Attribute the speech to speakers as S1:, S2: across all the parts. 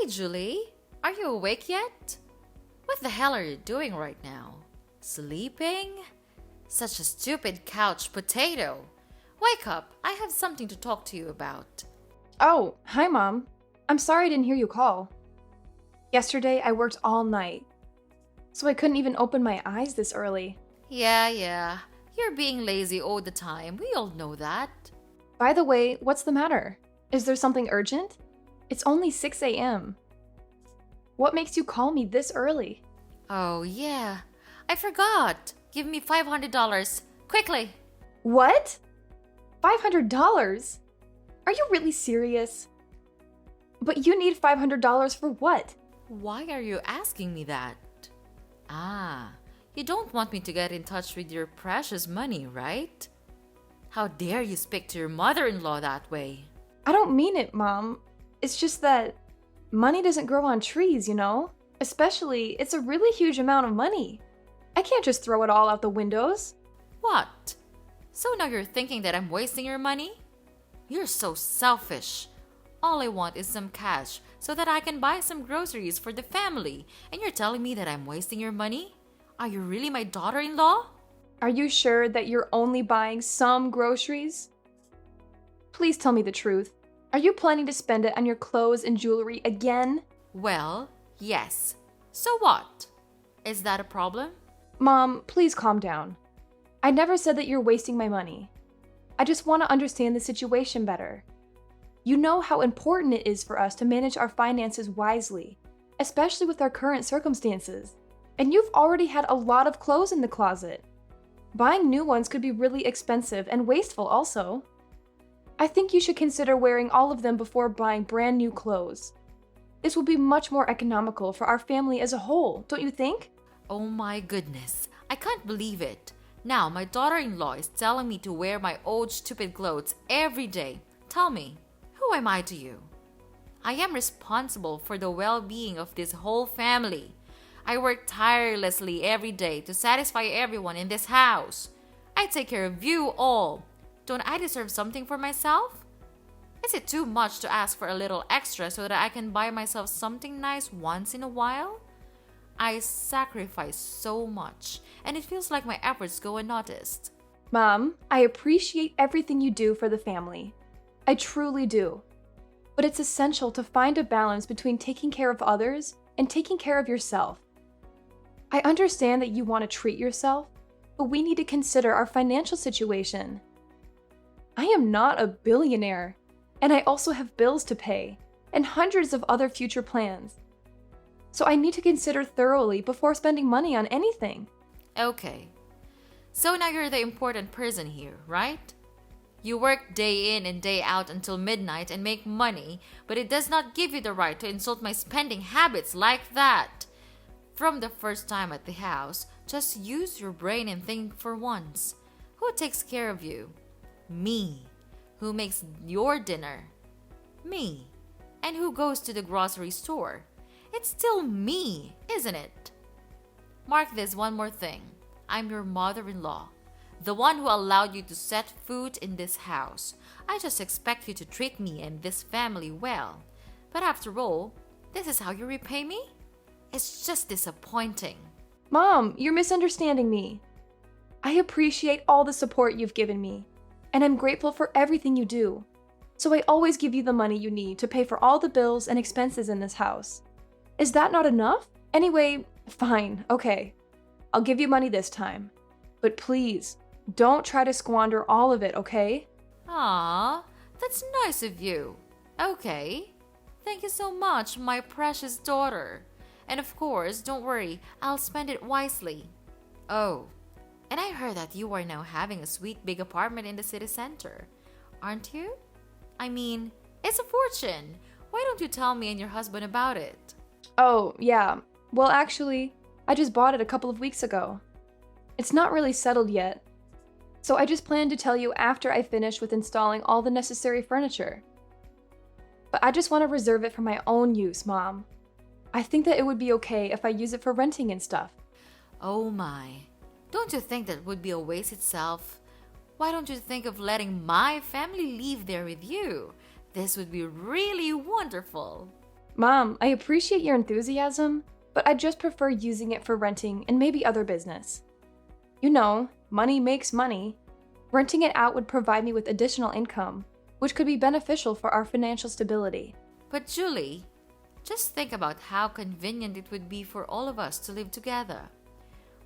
S1: Hey, Julie, are you awake yet? What the hell are you doing right now? Sleeping? Such a stupid couch potato. Wake up, I have something to talk to you about.
S2: Oh, hi, Mom. I'm sorry I didn't hear you call. Yesterday, I worked all night, so I couldn't even open my eyes this early.
S1: Yeah, you're being lazy all the time. We all know that.
S2: By the way, what's the matter? Is there something urgent? It's only 6 a.m. What makes you call me this early?
S1: Oh, yeah. I forgot. Give me $500. Quickly.
S2: What? $500? Are you really serious? But you need $500 for what?
S1: Why are you asking me that? Ah, you don't want me to get in touch with your precious money, right? How dare you speak to your mother-in-law that way?
S2: I don't mean it, Mom. It's just that money doesn't grow on trees, you know? Especially, it's a really huge amount of money. I can't just throw it all out the windows.
S1: What? So now you're thinking that I'm wasting your money? You're so selfish. All I want is some cash so that I can buy some groceries for the family, and you're telling me that I'm wasting your money? Are you really my daughter-in-law?
S2: Are you sure that you're only buying some groceries? Please tell me the truth. Are you planning to spend it on your clothes and jewelry again?
S1: Well, yes. So what? Is that a problem?
S2: Mom, please calm down. I never said that you're wasting my money. I just want to understand the situation better. You know how important it is for us to manage our finances wisely, especially with our current circumstances. And you've already had a lot of clothes in the closet. Buying new ones could be really expensive and wasteful also. I think you should consider wearing all of them before buying brand new clothes. This will be much more economical for our family as a whole, don't you think?
S1: Oh my goodness, I can't believe it. Now my daughter-in-law is telling me to wear my old stupid clothes every day. Tell me, who am I to you? I am responsible for the well-being of this whole family. I work tirelessly every day to satisfy everyone in this house. I take care of you all. Don't I deserve something for myself? Is it too much to ask for a little extra so that I can buy myself something nice once in a while? I sacrifice so much, and it feels like my efforts go unnoticed.
S2: Mom, I appreciate everything you do for the family. I truly do. But it's essential to find a balance between taking care of others and taking care of yourself. I understand that you want to treat yourself, but we need to consider our financial situation. I am not a billionaire, and I also have bills to pay and hundreds of other future plans. So I need to consider thoroughly before spending money on anything.
S1: Okay, so now you're the important person here, right? You work day in and day out until midnight and make money, but it does not give you the right to insult my spending habits like that. From the first time at the house, just use your brain and think for once. Who takes care of you? Me. Who makes your dinner? Me. And who goes to the grocery store? It's still me, isn't it? Mark this one more thing. I'm your mother-in-law, the one who allowed you to set foot in this house. I just expect you to treat me and this family well. But after all, this is how you repay me? It's just disappointing.
S2: Mom, you're misunderstanding me. I appreciate all the support you've given me, and I'm grateful for everything you do. So I always give you the money you need to pay for all the bills and expenses in this house. Is that not enough? Anyway, fine, okay. I'll give you money this time. But please, don't try to squander all of it, okay?
S1: Aw, that's nice of you. Okay. Thank you so much, my precious daughter. And of course, don't worry, I'll spend it wisely. Oh, and I heard that you are now having a sweet big apartment in the city center. Aren't you? I mean, it's a fortune. Why don't you tell me and your husband about it?
S2: Oh, yeah. Well, actually, I just bought it a couple of weeks ago. It's not really settled yet, so I just plan to tell you after I finish with installing all the necessary furniture. But I just want to reserve it for my own use, Mom. I think that it would be okay if I use it for renting and stuff.
S1: Oh my. Don't you think that would be a waste itself? Why don't you think of letting my family live there with you? This would be really wonderful.
S2: Mom, I appreciate your enthusiasm, but I just prefer using it for renting and maybe other business. You know, money makes money. Renting it out would provide me with additional income, which could be beneficial for our financial stability.
S1: But Julie, just think about how convenient it would be for all of us to live together.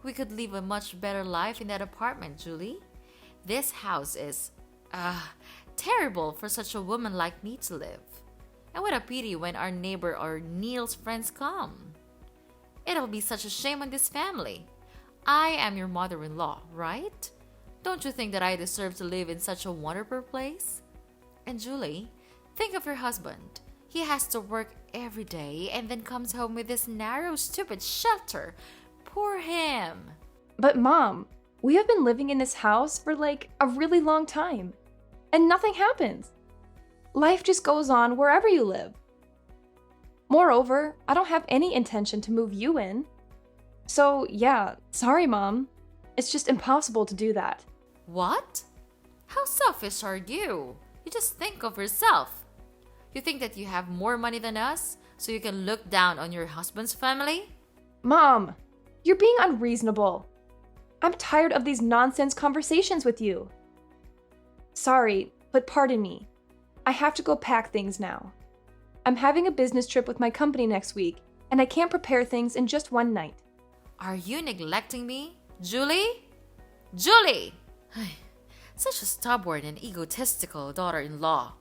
S1: We could live a much better life in that apartment, Julie. This house is, terrible for such a woman like me to live. And what a pity when our neighbor or Neil's friends come. It'll be such a shame on this family. I am your mother-in-law, right? Don't you think that I deserve to live in such a wonderful place? And Julie, think of your husband. He has to work every day and then comes home with this narrow, stupid shelter. Poor him.
S2: But Mom, we have been living in this house for like a really long time, and nothing happens. Life just goes on wherever you live. Moreover, I don't have any intention to move you in. So yeah, sorry Mom. It's just impossible to do that.
S1: What? How selfish are you? You just think of yourself. You think that you have more money than us, so you can look down on your husband's family?
S2: Mom, you're being unreasonable. I'm tired of these nonsense conversations with you. Sorry, but pardon me. I have to go pack things now. I'm having a business trip with my company next week, and I can't prepare things in just one night.
S1: Are you neglecting me? Julie? Julie! Such a stubborn and egotistical daughter-in-law.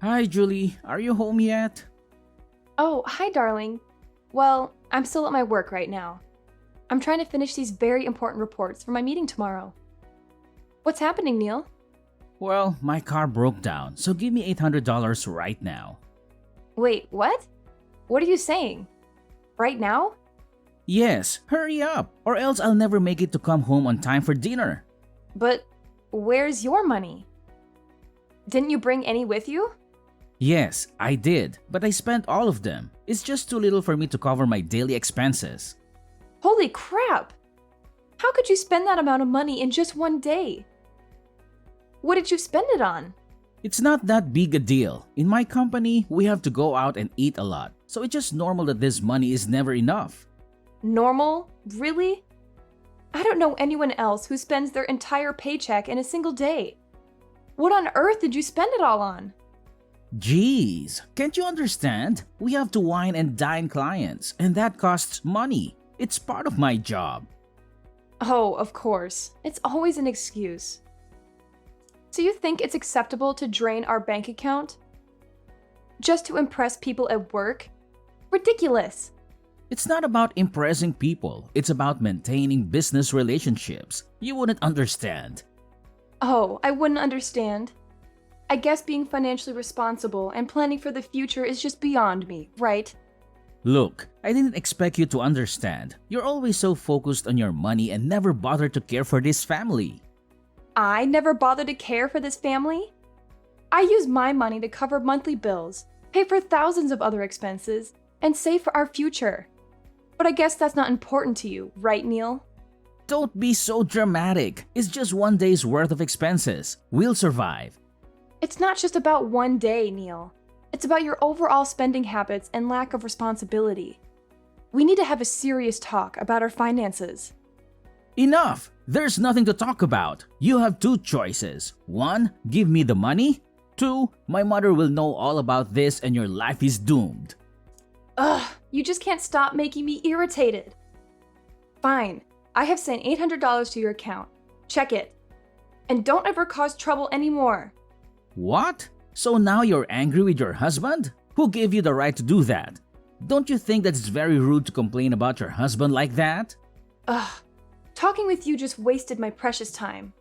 S3: Hi, Julie. Are you home yet?
S2: Oh, hi darling. Well, I'm still at my work right now. I'm trying to finish these very important reports for my meeting tomorrow. What's happening, Neil?
S3: Well, my car broke down, so give me $800 right now.
S2: Wait, what? What are you saying? Right now?
S3: Yes, hurry up, or else I'll never make it to come home on time for dinner.
S2: But where's your money? Didn't you bring any with you?
S3: Yes, I did, but I spent all of them. It's just too little for me to cover my daily expenses.
S2: Holy crap! How could you spend that amount of money in just one day? What did you spend it on?
S3: It's not that big a deal. In my company, we have to go out and eat a lot, so it's just normal that this money is never enough.
S2: Normal? Really? I don't know anyone else who spends their entire paycheck in a single day. What on earth did you spend it all on?
S3: Jeez, can't you understand? We have to wine and dine clients, and that costs money. It's part of my job.
S2: Oh, of course. It's always an excuse. So you think it's acceptable to drain our bank account? Just to impress people at work? Ridiculous!
S3: It's not about impressing people, it's about maintaining business relationships. You wouldn't understand.
S2: Oh, I wouldn't understand. I guess being financially responsible and planning for the future is just beyond me, right?
S3: Look, I didn't expect you to understand. You're always so focused on your money and never bother to care for this family.
S2: I never bother to care for this family? I use my money to cover monthly bills, pay for thousands of other expenses, and save for our future. But I guess that's not important to you, right, Neil?
S3: Don't be so dramatic. It's just one day's worth of expenses. We'll survive.
S2: It's not just about one day, Neil. It's about your overall spending habits and lack of responsibility. We need to have a serious talk about our finances.
S3: Enough! There's nothing to talk about. You have two choices. 1, give me the money. 2, my mother will know all about this and your life is doomed.
S2: Ugh, you just can't stop making me irritated. Fine, I have sent $800 to your account. Check it. And don't ever cause trouble anymore.
S3: What? So now you're angry with your husband? Who gave you the right to do that? Don't you think that it's very rude to complain about your husband like that?
S2: Ugh, talking with you just wasted my precious time.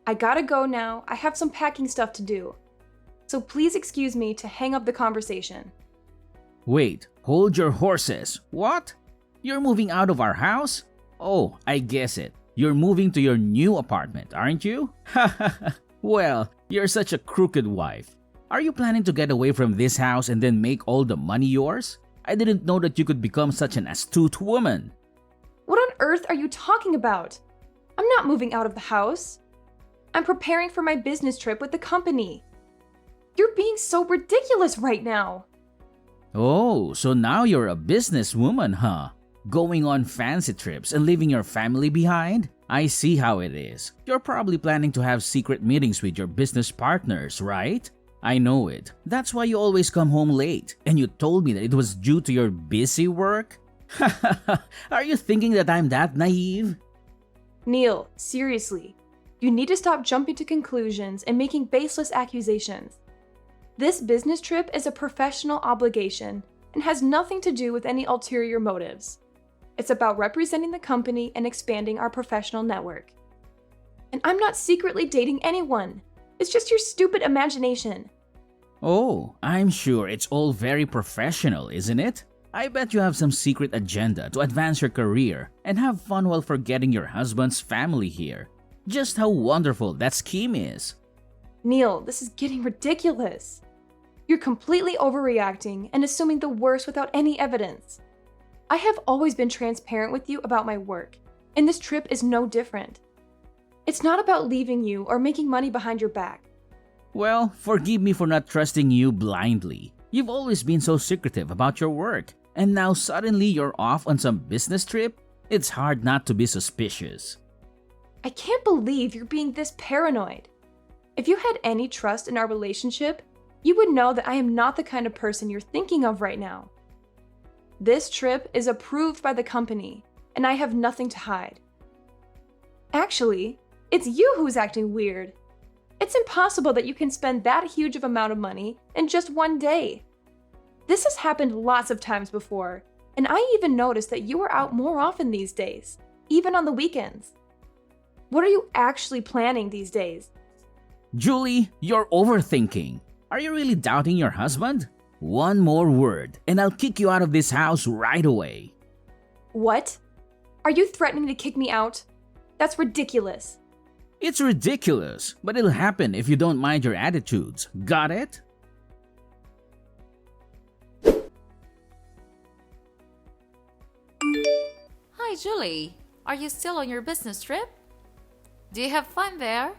S2: I gotta go now. I have some packing stuff to do. So please excuse me to hang up the conversation.
S3: Wait, hold your horses. What? You're moving out of our house? Oh, I guess it. You're moving to your new apartment, aren't you? Well, you're such a crooked wife. Are you planning to get away from this house and then make all the money yours? I didn't know that you could become such an astute woman.
S2: What on earth are you talking about? I'm not moving out of the house. I'm preparing for my business trip with the company. You're being so ridiculous right now.
S3: Oh, so now you're a businesswoman, huh? Going on fancy trips and leaving your family behind? I see how it is. You're probably planning to have secret meetings with your business partners, right? I know it. That's why you always come home late. And you told me that it was due to your busy work? Are you thinking that I'm that naive?
S2: Neil, seriously. You need to stop jumping to conclusions and making baseless accusations. This business trip is a professional obligation and has nothing to do with any ulterior motives. It's about representing the company and expanding our professional network. And I'm not secretly dating anyone. It's just your stupid imagination.
S3: Oh, I'm sure it's all very professional, isn't it? I bet you have some secret agenda to advance your career and have fun while forgetting your husband's family here. Just how wonderful that scheme is.
S2: Neil, this is getting ridiculous. You're completely overreacting and assuming the worst without any evidence. I have always been transparent with you about my work, and this trip is no different. It's not about leaving you or making money behind your back.
S3: Well, forgive me for not trusting you blindly. You've always been so secretive about your work, and now suddenly you're off on some business trip? It's hard not to be suspicious.
S2: I can't believe you're being this paranoid. If you had any trust in our relationship, you would know that I am not the kind of person you're thinking of right now. This trip is approved by the company, and I have nothing to hide. Actually, it's you who's acting weird. It's impossible that you can spend that huge of amount of money in just one day. This has happened lots of times before, and I even noticed that you are out more often these days, even on the weekends. What are you actually planning these days?
S3: Julie, you're overthinking. Are you really doubting your husband? One more word, and I'll kick you out of this house right away.
S2: What? Are you threatening to kick me out? That's ridiculous.
S3: It's ridiculous, but it'll happen if you don't mind your attitudes. Got it?
S1: Hi, Julie. Are you still on your business trip? Do you have fun there?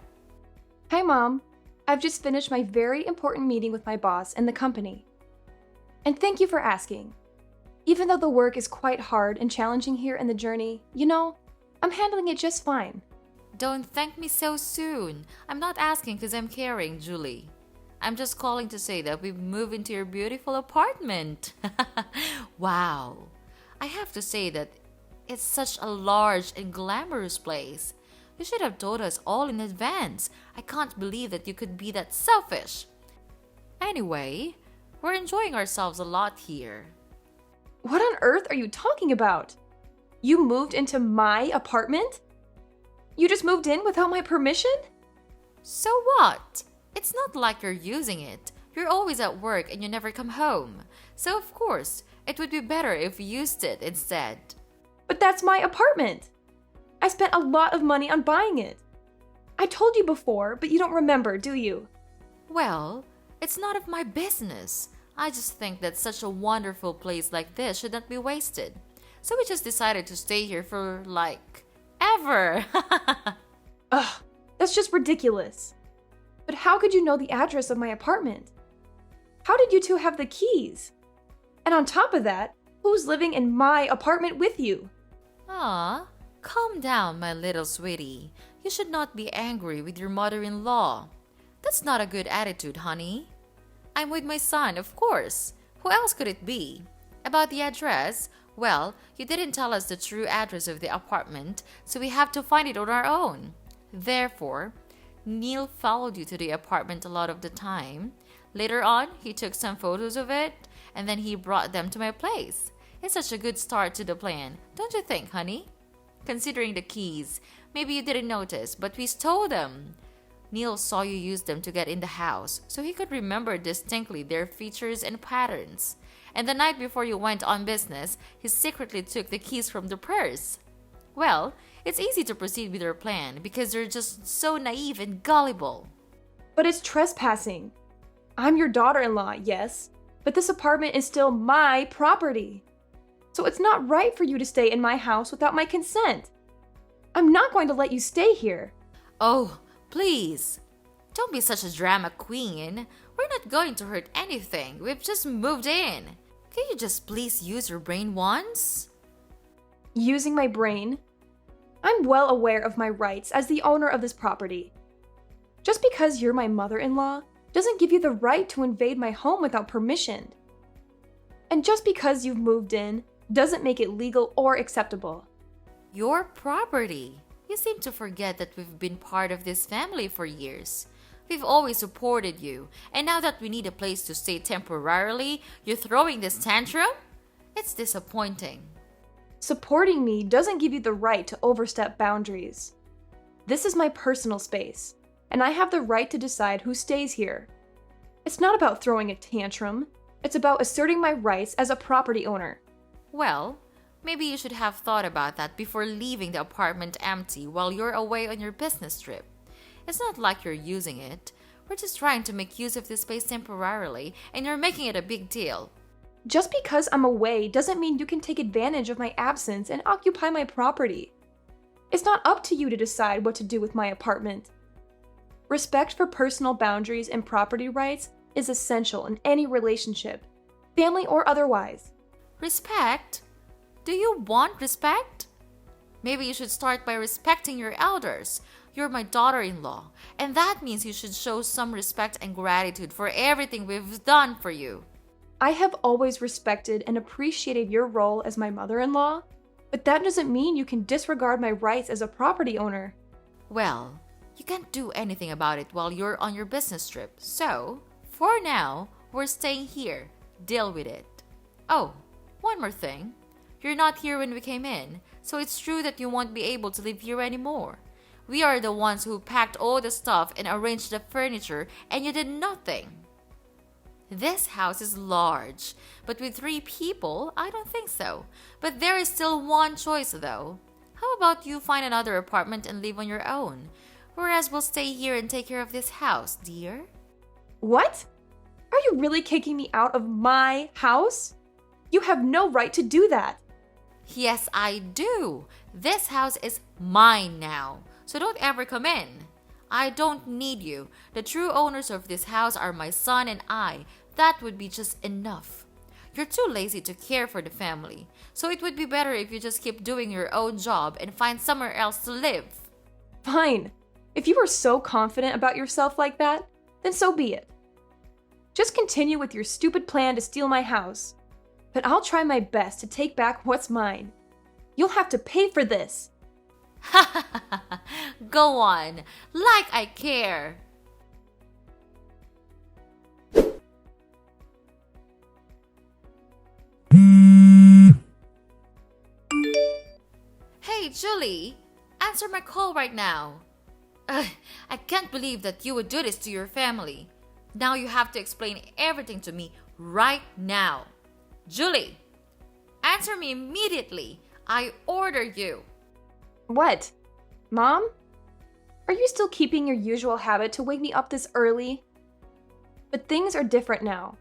S2: Hi, Mom. I've just finished my very important meeting with my boss and the company. And thank you for asking. Even though the work is quite hard and challenging here in the journey, I'm handling it just fine.
S1: Don't thank me so soon. I'm not asking because I'm caring, Julie. I'm just calling to say that we've moved into your beautiful apartment. Wow. I have to say that it's such a large and glamorous place. You should have told us all in advance. I can't believe that you could be that selfish. Anyway, we're enjoying ourselves a lot here.
S2: What on earth are you talking about? You moved into my apartment? You just moved in without my permission?
S1: So what? It's not like you're using it. You're always at work and you never come home. So of course, it would be better if you used it instead.
S2: But that's my apartment. I spent a lot of money on buying it. I told you before, but you don't remember, do you?
S1: Well, it's none of my business. I just think that such a wonderful place like this should not be wasted. So we just decided to stay here for, ever.
S2: Ugh, that's just ridiculous. But how could you know the address of my apartment? How did you two have the keys? And on top of that, who's living in my apartment with you?
S1: Aw, calm down, my little sweetie. You should not be angry with your mother-in-law. That's not a good attitude, honey. I'm with my son, of course. Who else could it be? About the address, well, you didn't tell us the true address of the apartment, so we have to find it on our own. Therefore, Neil followed you to the apartment a lot of the time. Later on, he took some photos of it, and then he brought them to my place. It's such a good start to the plan, don't you think, honey? Considering the keys, maybe you didn't notice, but we stole them. Neil saw you use them to get in the house, so he could remember distinctly their features and patterns. And the night before you went on business, he secretly took the keys from the purse. Well, it's easy to proceed with your plan because you're just so naive and gullible.
S2: But it's trespassing. I'm your daughter-in-law, yes, but this apartment is still my property. So it's not right for you to stay in my house without my consent. I'm not going to let you stay here.
S1: Oh, Please, don't be such a drama queen. We're not going to hurt anything. We've just moved in. Can you just please use your brain once?
S2: Using my brain? I'm well aware of my rights as the owner of this property. Just because you're my mother-in-law doesn't give you the right to invade my home without permission. And just because you've moved in doesn't make it legal or acceptable.
S1: Your property. You seem to forget that we've been part of this family for years. We've always supported you, and now that we need a place to stay temporarily, you're throwing this tantrum? It's disappointing.
S2: Supporting me doesn't give you the right to overstep boundaries. This is my personal space, and I have the right to decide who stays here. It's not about throwing a tantrum. It's about asserting my rights as a property owner.
S1: Well, maybe you should have thought about that before leaving the apartment empty while you're away on your business trip. It's not like you're using it. We're just trying to make use of this space temporarily, and you're making it a big deal.
S2: Just because I'm away doesn't mean you can take advantage of my absence and occupy my property. It's not up to you to decide what to do with my apartment. Respect for personal boundaries and property rights is essential in any relationship, family or otherwise.
S1: Respect? Do you want respect? Maybe you should start by respecting your elders. You're my daughter-in-law, and that means you should show some respect and gratitude for everything we've done for you.
S2: I have always respected and appreciated your role as my mother-in-law, but that doesn't mean you can disregard my rights as a property owner.
S1: Well, you can't do anything about it while you're on your business trip, so for now, we're staying here. Deal with it. Oh, one more thing. You're not here when we came in, so it's true that you won't be able to live here anymore. We are the ones who packed all the stuff and arranged the furniture, and you did nothing. This house is large, but with 3 people, I don't think so. But there is still one choice though. How about you find another apartment and live on your own? Whereas we'll stay here and take care of this house, dear.
S2: What? Are you really kicking me out of my house? You have no right to do that.
S1: Yes, I do. This house is mine now, so don't ever come in. I don't need you. The true owners of this house are my son and I. That would be just enough. You're too lazy to care for the family, so it would be better if you just keep doing your own job and find somewhere else to live.
S2: Fine. If you are so confident about yourself like that, then so be it. Just continue with your stupid plan to steal my house. But I'll try my best to take back what's mine. You'll have to pay for this.
S1: Go on, like I care. Hey, Julie, answer my call right now. I can't believe that you would do this to your family. Now you have to explain everything to me right now. Julie, answer me immediately. I order you.
S2: What? Mom? Are you still keeping your usual habit to wake me up this early? But things are different now.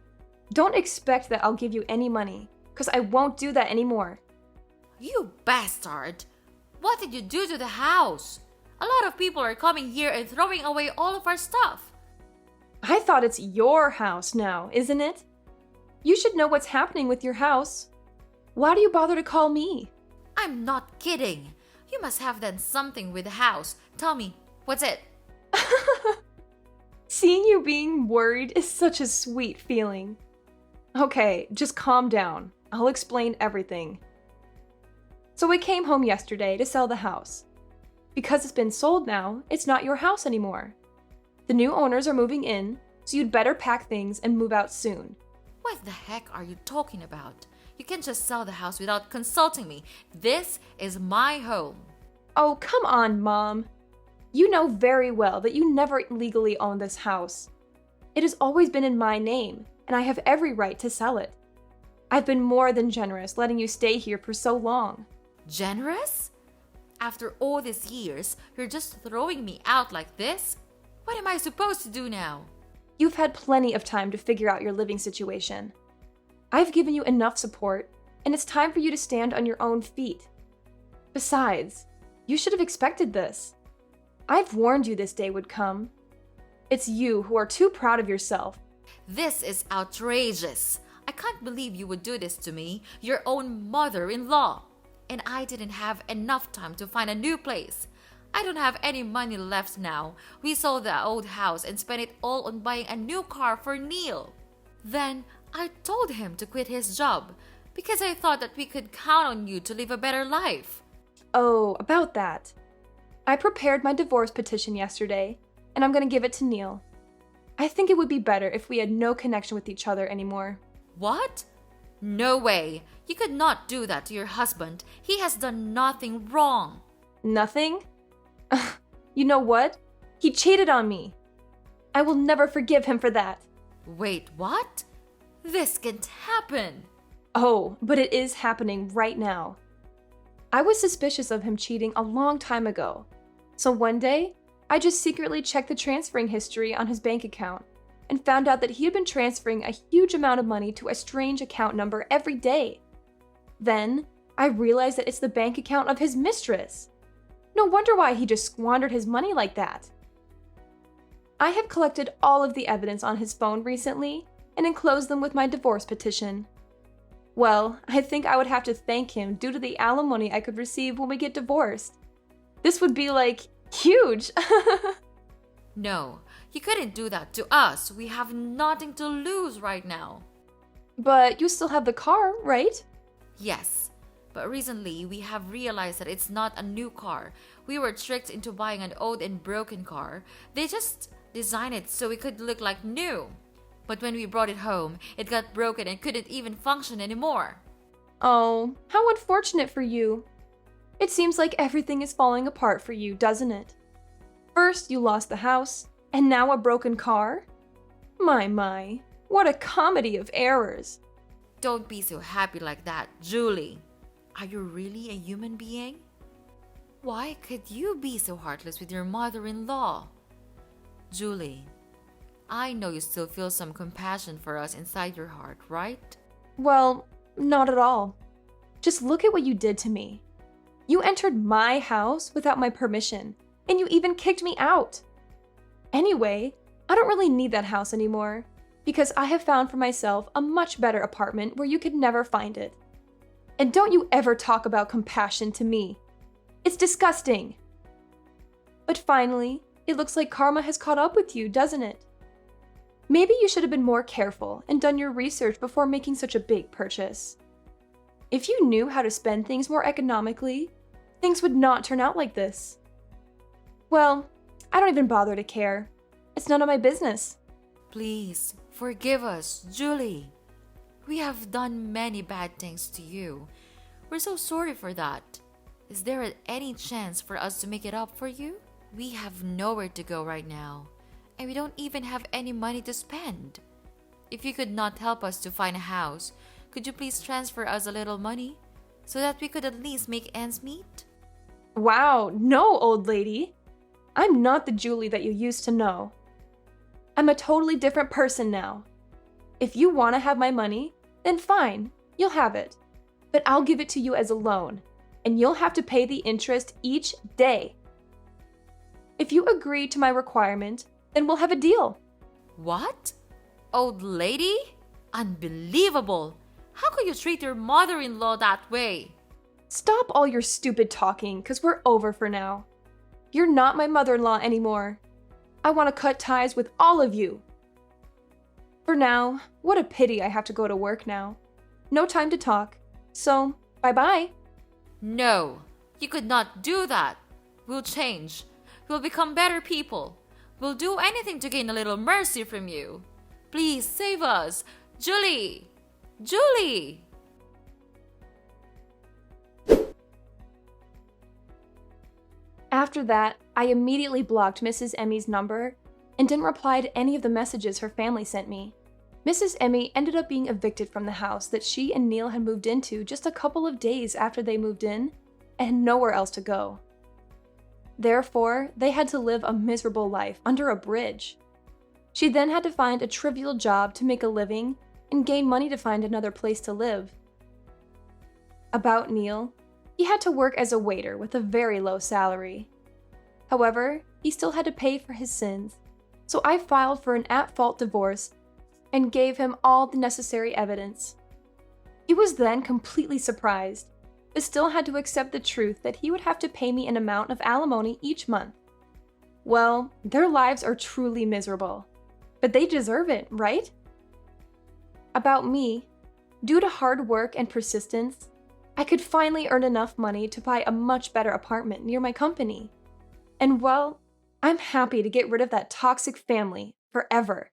S2: Don't expect that I'll give you any money, because I won't do that anymore.
S1: You bastard! What did you do to the house? A lot of people are coming here and throwing away all of our stuff.
S2: I thought it's your house now, isn't it? You should know what's happening with your house. Why do you bother to call me?
S1: I'm not kidding. You must have done something with the house. Tell me, what's it?
S2: Seeing you being worried is such a sweet feeling. Okay, just calm down. I'll explain everything. So we came home yesterday to sell the house. Because it's been sold now, it's not your house anymore. The new owners are moving in, so you'd better pack things and move out soon.
S1: What the heck are you talking about? You can't just sell the house without consulting me. This is my home.
S2: Oh, come on, Mom. You know very well that you never legally own this house. It has always been in my name, and I have every right to sell it. I've been more than generous letting you stay here for so long.
S1: Generous? After all these years, you're just throwing me out like this? What am I supposed to do now?
S2: You've had plenty of time to figure out your living situation. I've given you enough support, and it's time for you to stand on your own feet. Besides, you should have expected this. I've warned you this day would come. It's you who are too proud of yourself.
S1: This is outrageous. I can't believe you would do this to me, your own mother-in-law. And I didn't have enough time to find a new place. I don't have any money left now. We sold the old house and spent it all on buying a new car for Neil. Then I told him to quit his job because I thought that we could count on you to live a better life.
S2: Oh, about that. I prepared my divorce petition yesterday, and I'm going to give it to Neil. I think it would be better if we had no connection with each other anymore.
S1: What? No way. You could not do that to your husband. He has done nothing wrong.
S2: Nothing? You know what? He cheated on me. I will never forgive him for that.
S1: Wait, what? This can't happen.
S2: Oh, but it is happening right now. I was suspicious of him cheating a long time ago. So one day, I just secretly checked the transferring history on his bank account and found out that he had been transferring a huge amount of money to a strange account number every day. Then, I realized that it's the bank account of his mistress. No wonder why he just squandered his money like that. I have collected all of the evidence on his phone recently and enclosed them with my divorce petition. Well, I think I would have to thank him due to the alimony I could receive when we get divorced. This would be huge.
S1: No, you couldn't do that to us. We have nothing to lose right now.
S2: But you still have the car, right?
S1: Yes, but recently we have realized that it's not a new car. We were tricked into buying an old and broken car. They just designed it so it could look like new. But when we brought it home, it got broken and couldn't even function anymore.
S2: Oh, how unfortunate for you. It seems like everything is falling apart for you, doesn't it? First, you lost the house, and now a broken car? My, what a comedy of errors.
S1: Don't be so happy like that, Julie. Are you really a human being? Why could you be so heartless with your mother-in-law? Julie, I know you still feel some compassion for us inside your heart, right?
S2: Well, not at all. Just look at what you did to me. You entered my house without my permission, and you even kicked me out. Anyway, I don't really need that house anymore, because I have found for myself a much better apartment where you could never find it. And don't you ever talk about compassion to me. It's disgusting. But finally, it looks like karma has caught up with you, doesn't it? Maybe you should have been more careful and done your research before making such a big purchase. If you knew how to spend things more economically, things would not turn out like this. Well, I don't even bother to care. It's none of my business.
S1: Please, forgive us, Julie. We have done many bad things to you. We're so sorry for that. Is there any chance for us to make it up for you? We have nowhere to go right now, and we don't even have any money to spend. If you could not help us to find a house, could you please transfer us a little money so that we could at least make ends meet?
S2: Wow, no, old lady. I'm not the Julie that you used to know. I'm a totally different person now. If you want to have my money, then fine, you'll have it. But I'll give it to you as a loan, and you'll have to pay the interest each day. If you agree to my requirement, then we'll have a deal.
S1: What? Old lady? Unbelievable! How could you treat your mother-in-law that way?
S2: Stop all your stupid talking, because we're over for now. You're not my mother-in-law anymore. I want to cut ties with all of you. For now, what a pity I have to go to work now. No time to talk, so bye-bye.
S1: No, you could not do that. We'll change. We'll become better people. We'll do anything to gain a little mercy from you. Please save us. Julie! Julie!
S2: After that, I immediately blocked Mrs. Emmy's number and didn't reply to any of the messages her family sent me. Mrs. Emmy ended up being evicted from the house that she and Neil had moved into just a couple of days after they moved in, and had nowhere else to go. Therefore, they had to live a miserable life under a bridge. She then had to find a trivial job to make a living and gain money to find another place to live. About Neil, he had to work as a waiter with a very low salary. However, he still had to pay for his sins. So I filed for an at-fault divorce and gave him all the necessary evidence. He was then completely surprised, but still had to accept the truth that he would have to pay me an amount of alimony each month. Well, their lives are truly miserable, but they deserve it, right? About me, due to hard work and persistence, I could finally earn enough money to buy a much better apartment near my company. And well, I'm happy to get rid of that toxic family forever.